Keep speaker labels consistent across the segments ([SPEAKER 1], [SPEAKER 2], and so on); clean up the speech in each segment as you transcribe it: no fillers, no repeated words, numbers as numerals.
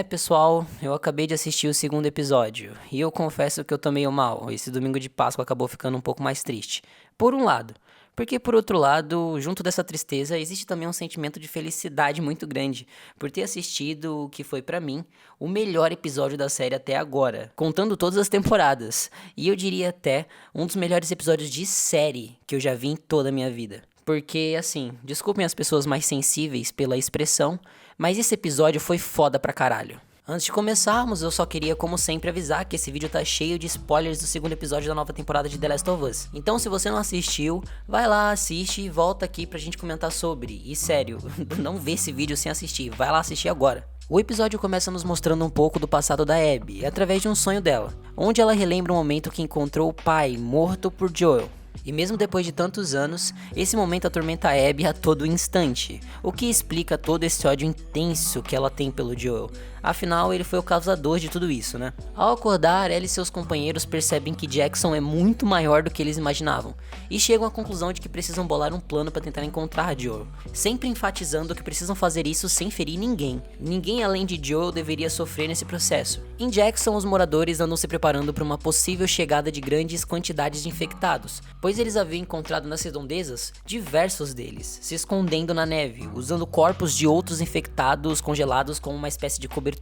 [SPEAKER 1] Pessoal, eu acabei de assistir o segundo episódio e eu confesso que eu tô meio mal. Esse domingo de Páscoa acabou ficando um pouco mais triste. Por um lado, porque por outro lado, junto dessa tristeza, existe também um sentimento de felicidade muito grande por ter assistido o que foi pra mim o melhor episódio da série até agora, contando todas as temporadas. E eu diria até um dos melhores episódios de série que eu já vi em toda a minha vida. Porque, assim, desculpem as pessoas mais sensíveis pela expressão, mas esse episódio foi foda pra caralho. Antes de começarmos, eu só queria, como sempre, avisar que esse vídeo tá cheio de spoilers do segundo episódio da nova temporada de The Last of Us. Então, se você não assistiu, vai lá, assiste e volta aqui pra gente comentar sobre. E sério, não vê esse vídeo sem assistir, vai lá assistir agora. O episódio começa nos mostrando um pouco do passado da Abby, através de um sonho dela, onde ela relembra um momento que encontrou o pai morto por Joel. E mesmo depois de tantos anos, esse momento atormenta a Abby a todo instante, o que explica todo esse ódio intenso que ela tem pelo Joel. Afinal, ele foi o causador de tudo isso, né? Ao acordar, ela e seus companheiros percebem que Jackson é muito maior do que eles imaginavam, e chegam à conclusão de que precisam bolar um plano para tentar encontrar Joel, sempre enfatizando que precisam fazer isso sem ferir ninguém. Ninguém além de Joel deveria sofrer nesse processo. Em Jackson, os moradores andam se preparando para uma possível chegada de grandes quantidades de infectados, pois eles haviam encontrado nas redondezas diversos deles, se escondendo na neve, usando corpos de outros infectados congelados como uma espécie de cobertura.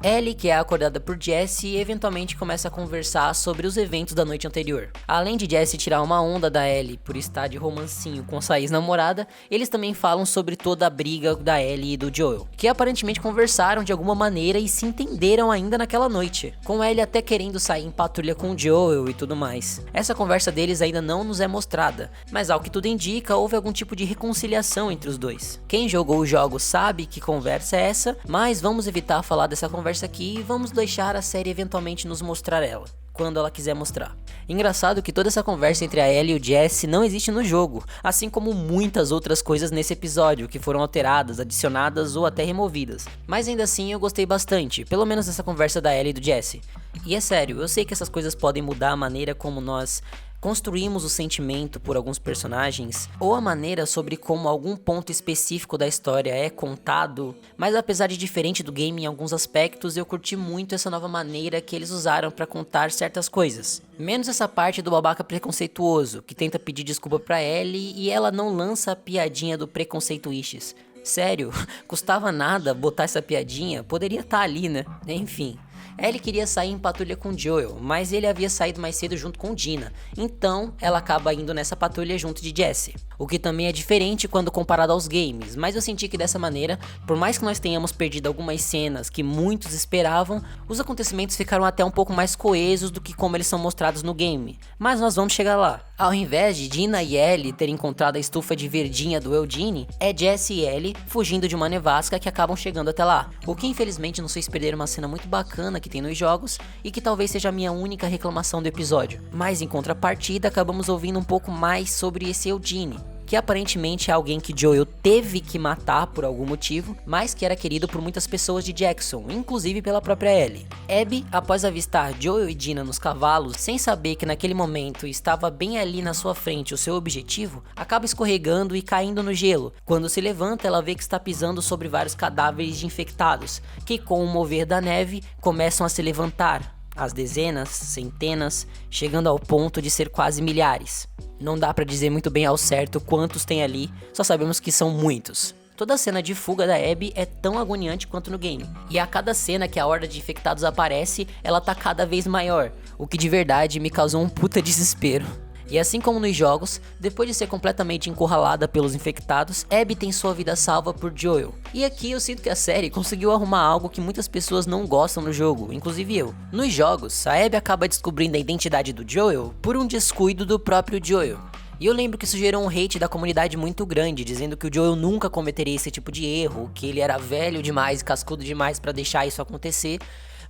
[SPEAKER 1] Ellie, que é acordada por Jesse, eventualmente começa a conversar sobre os eventos da noite anterior. Além de Jesse tirar uma onda da Ellie por estar de romancinho com sua ex-namorada, eles também falam sobre toda a briga da Ellie e do Joel, que aparentemente conversaram de alguma maneira e se entenderam ainda naquela noite, com Ellie até querendo sair em patrulha com o Joel e tudo mais. Essa conversa deles ainda não nos é mostrada, mas ao que tudo indica, houve algum tipo de reconciliação entre os dois. Quem jogou o jogo sabe que conversa é essa, mas vamos evitar falar dessa conversa aqui e vamos deixar a série eventualmente nos mostrar ela, quando ela quiser mostrar. Engraçado que toda essa conversa entre a Ellie e o Jesse não existe no jogo, assim como muitas outras coisas nesse episódio que foram alteradas, adicionadas ou até removidas. Mas ainda assim eu gostei bastante, pelo menos dessa conversa da Ellie e do Jesse. E é sério, eu sei que essas coisas podem mudar a maneira como nós construímos o sentimento por alguns personagens, ou a maneira sobre como algum ponto específico da história é contado, mas apesar de diferente do game em alguns aspectos, eu curti muito essa nova maneira que eles usaram para contar certas coisas. Menos essa parte do babaca preconceituoso, que tenta pedir desculpa pra Ellie e ela não lança a piadinha do preconceituiches. Sério, custava nada botar essa piadinha, poderia estar ali, né? Enfim. Ellie queria sair em patrulha com Joel, mas ele havia saído mais cedo junto com Dina, então ela acaba indo nessa patrulha junto de Jesse. O que também é diferente quando comparado aos games, mas eu senti que dessa maneira, por mais que nós tenhamos perdido algumas cenas que muitos esperavam, os acontecimentos ficaram até um pouco mais coesos do que como eles são mostrados no game, mas nós vamos chegar lá. Ao invés de Dina e Ellie terem encontrado a estufa de verdinha do Eugene, é Jesse e Ellie fugindo de uma nevasca que acabam chegando até lá, o que infelizmente nos fez perder uma cena muito bacana que tem nos jogos e que talvez seja a minha única reclamação do episódio. Mas em contrapartida, acabamos ouvindo um pouco mais sobre esse Eugene, que aparentemente é alguém que Joel teve que matar por algum motivo, mas que era querido por muitas pessoas de Jackson, inclusive pela própria Ellie. Abby, após avistar Joel e Dina nos cavalos, sem saber que naquele momento estava bem ali na sua frente o seu objetivo, acaba escorregando e caindo no gelo. Quando se levanta, ela vê que está pisando sobre vários cadáveres de infectados, que com o mover da neve começam a se levantar. As dezenas, centenas, chegando ao ponto de ser quase milhares. Não dá pra dizer muito bem ao certo quantos tem ali, só sabemos que são muitos. Toda a cena de fuga da Abby é tão agoniante quanto no game, e a cada cena que a horda de infectados aparece, ela tá cada vez maior, o que de verdade me causou um puta desespero. E assim como nos jogos, depois de ser completamente encurralada pelos infectados, Abby tem sua vida salva por Joel. E aqui eu sinto que a série conseguiu arrumar algo que muitas pessoas não gostam no jogo, inclusive eu. Nos jogos, a Abby acaba descobrindo a identidade do Joel por um descuido do próprio Joel. E eu lembro que isso gerou um hate da comunidade muito grande, dizendo que o Joel nunca cometeria esse tipo de erro, que ele era velho demais e cascudo demais pra deixar isso acontecer.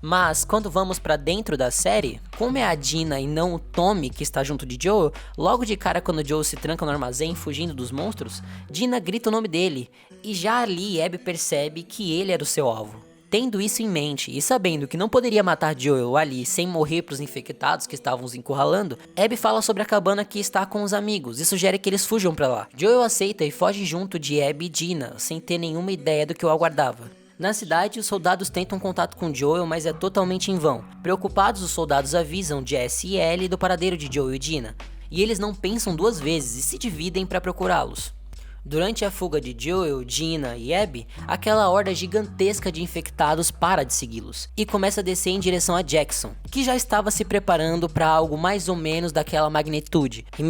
[SPEAKER 1] Mas quando vamos pra dentro da série, como é a Dina e não o Tommy que está junto de Joel, logo de cara quando Joel se tranca no armazém fugindo dos monstros, Dina grita o nome dele, e já ali Abby percebe que ele era o seu alvo. Tendo isso em mente e sabendo que não poderia matar Joel ali sem morrer pros infectados que estavam os encurralando, Abby fala sobre a cabana que está com os amigos e sugere que eles fujam pra lá. Joel aceita e foge junto de Abby e Dina, sem ter nenhuma ideia do que o aguardava. Na cidade, os soldados tentam contato com Joel, mas é totalmente em vão. Preocupados, os soldados avisam Jesse e Ellie do paradeiro de Joel e Dina, e eles não pensam duas vezes e se dividem para procurá-los. Durante a fuga de Joel, Dina e Abby, aquela horda gigantesca de infectados para de segui-los e começa a descer em direção a Jackson, que já estava se preparando para algo mais ou menos daquela magnitude. E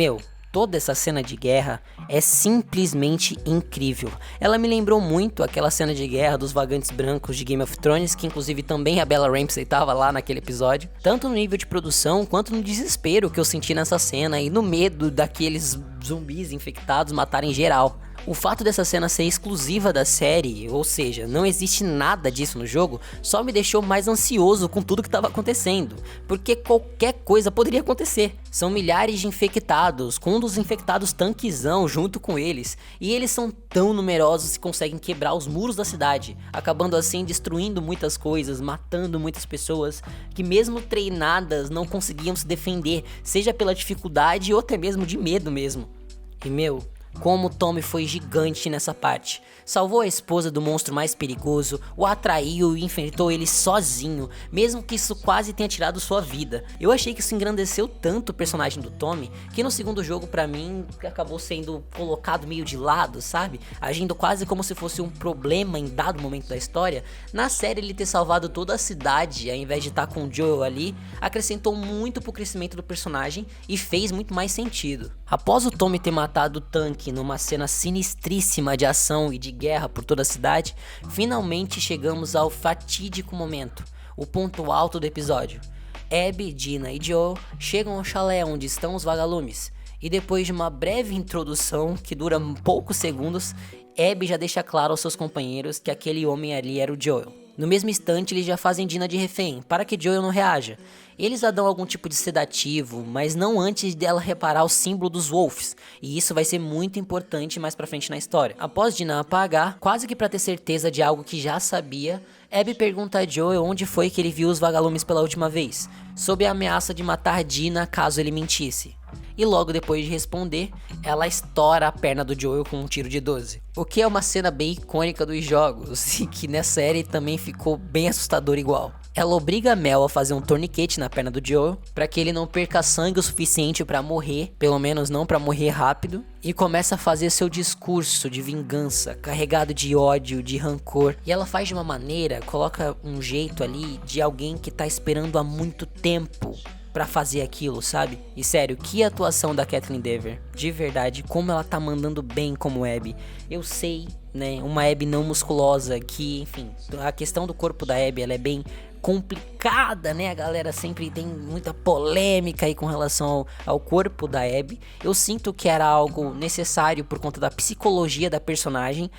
[SPEAKER 1] toda essa cena de guerra é simplesmente incrível. Ela me lembrou muito aquela cena de guerra dos vagantes brancos de Game of Thrones, que inclusive também a Bella Ramsey estava lá naquele episódio. Tanto no nível de produção, quanto no desespero que eu senti nessa cena e no medo daqueles zumbis infectados matarem geral. O fato dessa cena ser exclusiva da série, ou seja, não existe nada disso no jogo, só me deixou mais ansioso com tudo que estava acontecendo, porque qualquer coisa poderia acontecer. São milhares de infectados, com um dos infectados tanquezão junto com eles, e eles são tão numerosos que conseguem quebrar os muros da cidade, acabando assim destruindo muitas coisas, matando muitas pessoas, que mesmo treinadas não conseguiam se defender, seja pela dificuldade ou até mesmo de medo mesmo. E como Tommy foi gigante nessa parte. Salvou a esposa do monstro mais perigoso, o atraiu e enfrentou ele sozinho, mesmo que isso quase tenha tirado sua vida. Eu achei que isso engrandeceu tanto o personagem do Tommy, que no segundo jogo pra mim acabou sendo colocado meio de lado, sabe? Agindo quase como se fosse um problema em dado momento da história. Na série ele ter salvado toda a cidade, ao invés de estar com o Joel ali, acrescentou muito pro crescimento do personagem e fez muito mais sentido. Após o Tommy ter matado o tanque numa cena sinistríssima de ação e de guerra por toda a cidade, finalmente chegamos ao fatídico momento, o ponto alto do episódio. Abby, Dina e Joel chegam ao chalé onde estão os vagalumes, e depois de uma breve introdução que dura poucos segundos, Abby já deixa claro aos seus companheiros que aquele homem ali era o Joel. No mesmo instante, eles já fazem Dina de refém, para que Joel não reaja. Eles a dão algum tipo de sedativo, mas não antes dela reparar o símbolo dos Wolves, e isso vai ser muito importante mais pra frente na história. Após Dina apagar, quase que pra ter certeza de algo que já sabia, Abby pergunta a Joel onde foi que ele viu os vagalumes pela última vez, sob a ameaça de matar Dina caso ele mentisse. E logo depois de responder, ela estoura a perna do Joel com um tiro de 12. O que é uma cena bem icônica dos jogos, e que nessa série também ficou bem assustador igual. Ela obriga Mel a fazer um torniquete na perna do Joel, para que ele não perca sangue o suficiente para morrer, pelo menos não para morrer rápido, e começa a fazer seu discurso de vingança, carregado de ódio, de rancor. E ela faz de uma maneira, coloca um jeito ali de alguém que tá esperando há muito tempo pra fazer aquilo, sabe? E sério, que atuação da Kaitlyn Dever. De verdade, como ela tá mandando bem como Abby. Eu sei, né, uma Abby não musculosa, que, enfim, a questão do corpo da Abby, ela é bem complicada, né? A galera sempre tem muita polêmica aí com relação ao corpo da Abby. Eu sinto que era algo necessário por conta da psicologia da personagem,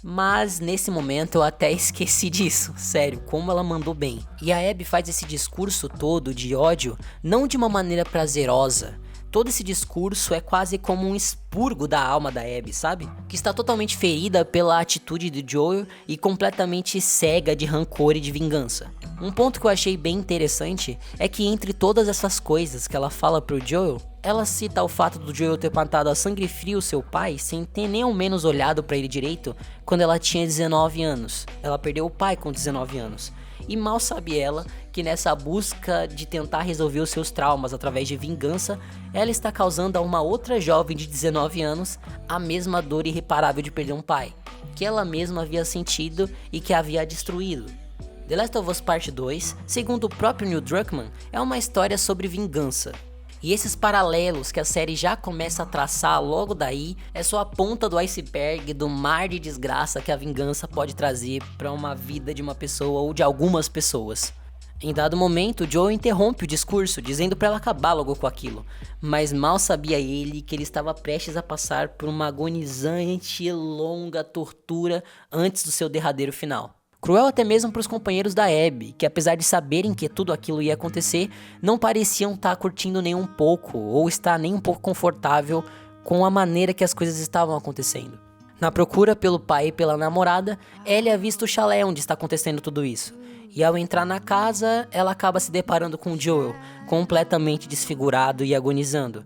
[SPEAKER 1] mas nesse momento eu até esqueci disso, sério, como ela mandou bem. E a Abby faz esse discurso todo de ódio, não de uma maneira prazerosa. Todo esse discurso é quase como um expurgo da alma da Abby, sabe? Que está totalmente ferida pela atitude de Joel e completamente cega de rancor e de vingança. Um ponto que eu achei bem interessante é que entre todas essas coisas que ela fala pro Joel, ela cita o fato do Joel ter matado a sangue frio seu pai sem ter nem ao menos olhado pra ele direito quando ela tinha 19 anos. Ela perdeu o pai com 19 anos. E mal sabe ela que nessa busca de tentar resolver os seus traumas através de vingança, ela está causando a uma outra jovem de 19 anos a mesma dor irreparável de perder um pai, que ela mesma havia sentido e que havia destruído. The Last of Us Part 2, segundo o próprio Neil Druckmann, é uma história sobre vingança. E esses paralelos que a série já começa a traçar logo daí é só a ponta do iceberg do mar de desgraça que a vingança pode trazer para uma vida de uma pessoa ou de algumas pessoas. Em dado momento, Joel interrompe o discurso, dizendo para ela acabar logo com aquilo, mas mal sabia ele que ele estava prestes a passar por uma agonizante e longa tortura antes do seu derradeiro final. Cruel até mesmo para os companheiros da Abby, que apesar de saberem que tudo aquilo ia acontecer, não pareciam estar curtindo nem um pouco, ou estar nem um pouco confortável com a maneira que as coisas estavam acontecendo. Na procura pelo pai e pela namorada, Ellie avista o chalé onde está acontecendo tudo isso. E ao entrar na casa, ela acaba se deparando com Joel, completamente desfigurado e agonizando.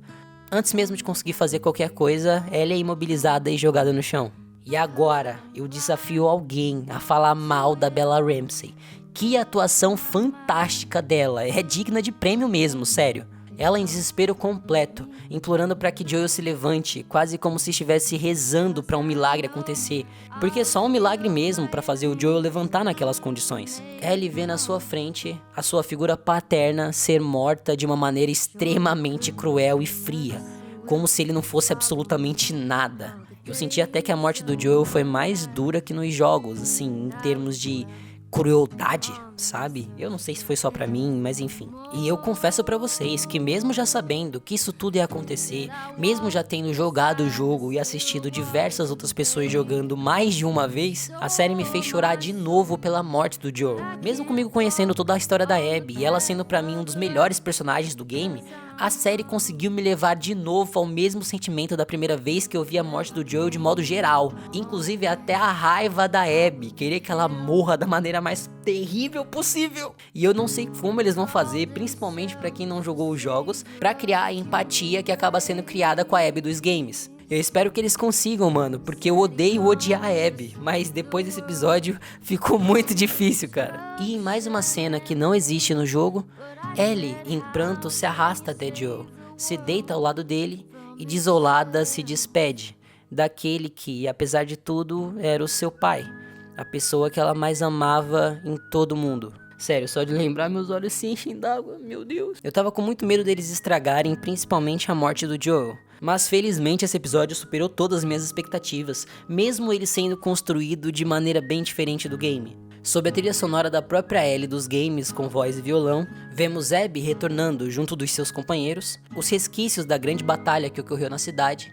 [SPEAKER 1] Antes mesmo de conseguir fazer qualquer coisa, Ellie é imobilizada e jogada no chão. E agora eu desafio alguém a falar mal da Bella Ramsey. Que atuação fantástica dela, é digna de prêmio mesmo, sério. Ela em desespero completo, implorando para que Joel se levante, quase como se estivesse rezando para um milagre acontecer, porque só um milagre mesmo para fazer o Joel levantar naquelas condições. Ellie vê na sua frente a sua figura paterna ser morta de uma maneira extremamente cruel e fria, como se ele não fosse absolutamente nada. Eu senti até que a morte do Joel foi mais dura que nos jogos, assim, em termos de crueldade, sabe? Eu não sei se foi só pra mim, mas enfim. E eu confesso pra vocês que mesmo já sabendo que isso tudo ia acontecer, mesmo já tendo jogado o jogo e assistido diversas outras pessoas jogando mais de uma vez, a série me fez chorar de novo pela morte do Joel. Mesmo comigo conhecendo toda a história da Abby e ela sendo pra mim um dos melhores personagens do game, a série conseguiu me levar de novo ao mesmo sentimento da primeira vez que eu vi a morte do Joel de modo geral. Inclusive até a raiva da Abby, querer que ela morra da maneira mais terrível possível. E eu não sei como eles vão fazer, principalmente pra quem não jogou os jogos, pra criar a empatia que acaba sendo criada com a Abby dos games. Eu espero que eles consigam, mano, porque eu odeio odiar a Abby, mas depois desse episódio ficou muito difícil, cara. E em mais uma cena que não existe no jogo, Ellie, em pranto, se arrasta até Joel, se deita ao lado dele e desolada se despede daquele que, apesar de tudo, era o seu pai, a pessoa que ela mais amava em todo mundo. Sério, só de lembrar meus olhos se enchem d'água, meu Deus. Eu tava com muito medo deles estragarem, principalmente a morte do Joel. Mas felizmente esse episódio superou todas as minhas expectativas, mesmo ele sendo construído de maneira bem diferente do game. Sob a trilha sonora da própria Ellie dos games com voz e violão, vemos Abby retornando junto dos seus companheiros, os resquícios da grande batalha que ocorreu na cidade,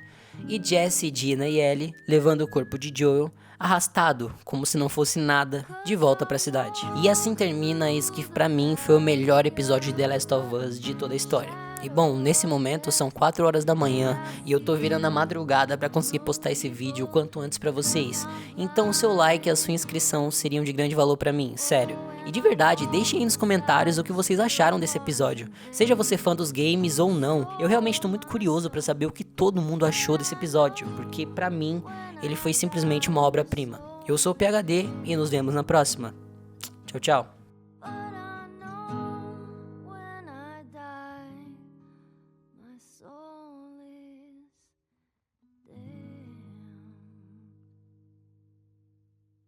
[SPEAKER 1] e Jesse, Dina e Ellie levando o corpo de Joel, arrastado, como se não fosse nada, de volta pra cidade. E assim termina esse que pra mim foi o melhor episódio de The Last of Us de toda a história. E bom, nesse momento são 4 horas da manhã e eu tô virando a madrugada pra conseguir postar esse vídeo o quanto antes pra vocês. Então o seu like e a sua inscrição seriam de grande valor pra mim, sério. E de verdade, deixem aí nos comentários o que vocês acharam desse episódio. Seja você fã dos games ou não, eu realmente tô muito curioso pra saber o que todo mundo achou desse episódio, porque pra mim ele foi simplesmente uma obra-prima. Eu sou o PHD e nos vemos na próxima. Tchau, tchau.